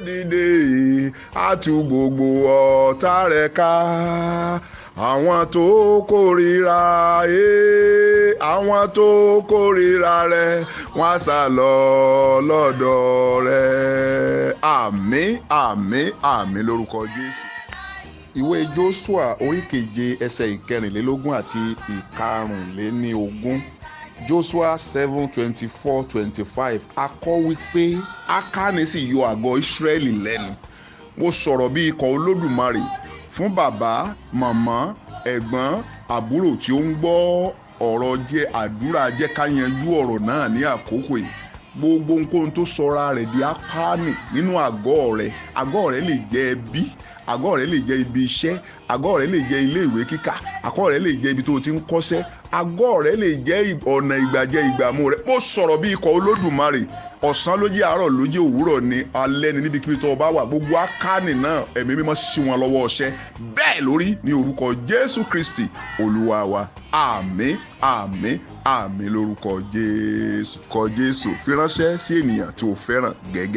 dìde á tú gbogbo ọ̀tá rẹ̀ ká. Àwọn tó kórìíra àwọn tó kórìíra rẹ̀ wọ́n á sá lọ lọ́dọ̀ rẹ̀. Àmín àmín àmín lórúkọ Jésù. Ìwé Joshua orí keje ẹsẹ̀ ìkẹrìnlélógún àti ìkarùnléníogún. Joshua 7:24-25 a kọ wípé Akani sì yọ àgọ́ Ísírẹ́lì lẹ́nu. Mo sọ̀rọ̀ bí ikọ̀ Olódùmarè fún bàbá, màmá, ẹ̀gbọ́n, àbúrò tí ó ń gbọ́ ọ̀rọ̀ jẹ́ àdúrà jẹ́ ká yanjú ọ̀rọ̀ náà ní àkókò yìí. Gbogbo nǹkan tó sọra rẹ̀ di Akani nínú àgọ́ rẹ̀ lè jẹ́ ẹbí, àgọ́ rẹ̀ lè jẹ́ ibi iṣẹ́, àgọ́ rẹ̀ lè jẹ́ ilé ìwé kíkà, àgọ́ rẹ̀ lè jẹ́ ibi tó ti ń kọ́ṣẹ́, àgọ́ rẹ̀ lè jẹ́ ọ̀nà ìgbàjẹ́ ìgbàmú rẹ̀. Mo sọ̀rọ̀ bí ikọ̀ Olódùmarè, ọ̀sán ló jẹ́, àárọ̀ ló jẹ́, òwúrọ̀ ni, alẹ́ ni, níbikíbi tó bá wà, gbogbo Akani náà ẹ̀mí mímọ́ sí wọn lọ́wọ́ ọṣẹ́. Bẹ́ẹ̀ lórí ní orúkọ Jésù Kristi Olúwa wa. Àmín àmín àmín lórúkọ Jésù. Kọ Jésù fi ránṣẹ́ sí ènìyàn tó fẹ́ràn gẹ́gẹ́.